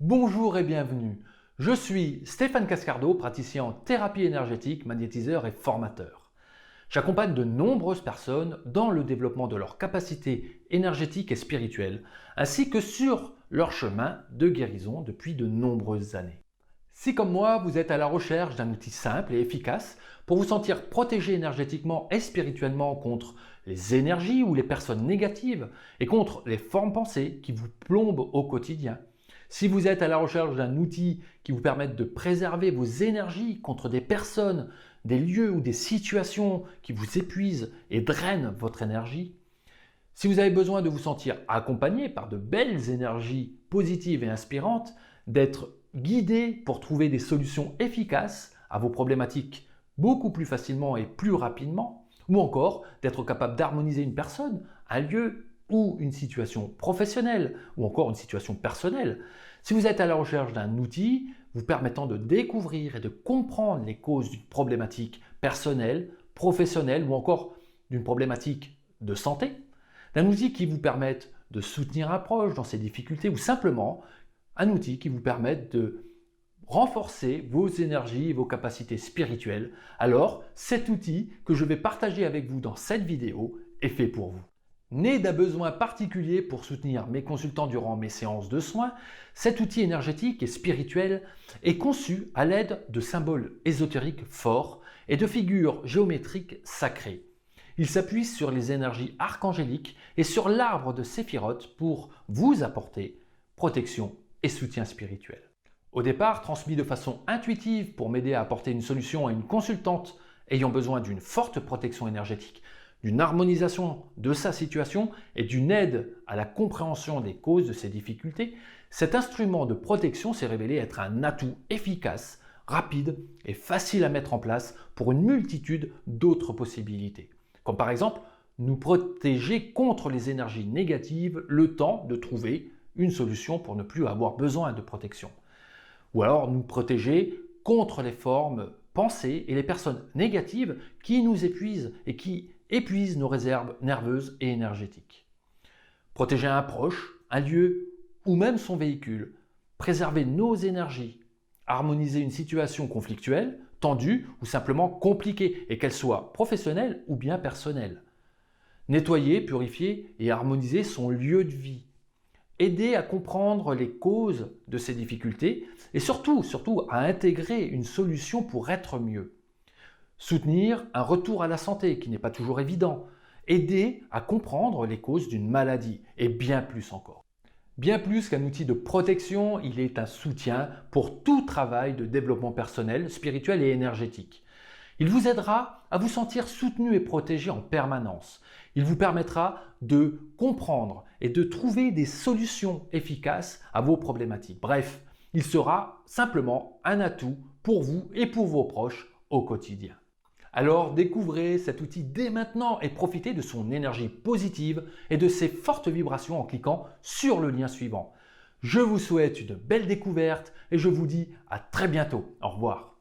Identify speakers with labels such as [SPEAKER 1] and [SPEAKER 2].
[SPEAKER 1] Bonjour et bienvenue. Je suis Stéphane Cascardo, praticien en thérapie énergétique, magnétiseur et formateur. J'accompagne de nombreuses personnes dans le développement de leurs capacités énergétiques et spirituelles, ainsi que sur leur chemin de guérison depuis de nombreuses années. Si comme moi, vous êtes à la recherche d'un outil simple et efficace pour vous sentir protégé énergétiquement et spirituellement contre les énergies ou les personnes négatives et contre les formes pensées qui vous plombent au quotidien, si vous êtes à la recherche d'un outil qui vous permette de préserver vos énergies contre des personnes, des lieux ou des situations qui vous épuisent et drainent votre énergie, si vous avez besoin de vous sentir accompagné par de belles énergies positives et inspirantes, d'être guidé pour trouver des solutions efficaces à vos problématiques beaucoup plus facilement et plus rapidement, ou encore d'être capable d'harmoniser une personne, un lieu ou une situation professionnelle, ou encore une situation personnelle, si vous êtes à la recherche d'un outil vous permettant de découvrir et de comprendre les causes d'une problématique personnelle, professionnelle ou encore d'une problématique de santé, d'un outil qui vous permette de soutenir un proche dans ses difficultés ou simplement un outil qui vous permette de renforcer vos énergies et vos capacités spirituelles, alors cet outil que je vais partager avec vous dans cette vidéo est fait pour vous. Né d'un besoin particulier pour soutenir mes consultants durant mes séances de soins, cet outil énergétique et spirituel est conçu à l'aide de symboles ésotériques forts et de figures géométriques sacrées. Il s'appuie sur les énergies archangéliques et sur l'arbre de Séphiroth pour vous apporter protection et soutien spirituel. Au départ, transmis de façon intuitive pour m'aider à apporter une solution à une consultante ayant besoin d'une forte protection énergétique, d'une harmonisation de sa situation et d'une aide à la compréhension des causes de ses difficultés, cet instrument de protection s'est révélé être un atout efficace, rapide et facile à mettre en place pour une multitude d'autres possibilités. Comme par exemple, nous protéger contre les énergies négatives le temps de trouver une solution pour ne plus avoir besoin de protection. Ou alors nous protéger contre les formes pensées et les personnes négatives qui nous épuisent et qui épuisent nos réserves nerveuses et énergétiques. Protéger un proche, un lieu ou même son véhicule, préserver nos énergies, harmoniser une situation conflictuelle, tendue ou simplement compliquée, et qu'elle soit professionnelle ou bien personnelle. Nettoyer, purifier et harmoniser son lieu de vie. Aider à comprendre les causes de ces difficultés et surtout à intégrer une solution pour être mieux. Soutenir un retour à la santé qui n'est pas toujours évident. Aider à comprendre les causes d'une maladie et bien plus encore. Bien plus qu'un outil de protection, il est un soutien pour tout travail de développement personnel, spirituel et énergétique. Il vous aidera à vous sentir soutenu et protégé en permanence. Il vous permettra de comprendre et de trouver des solutions efficaces à vos problématiques. Bref, il sera simplement un atout pour vous et pour vos proches au quotidien. Alors découvrez cet outil dès maintenant et profitez de son énergie positive et de ses fortes vibrations en cliquant sur le lien suivant. Je vous souhaite une belle découverte et je vous dis à très bientôt. Au revoir.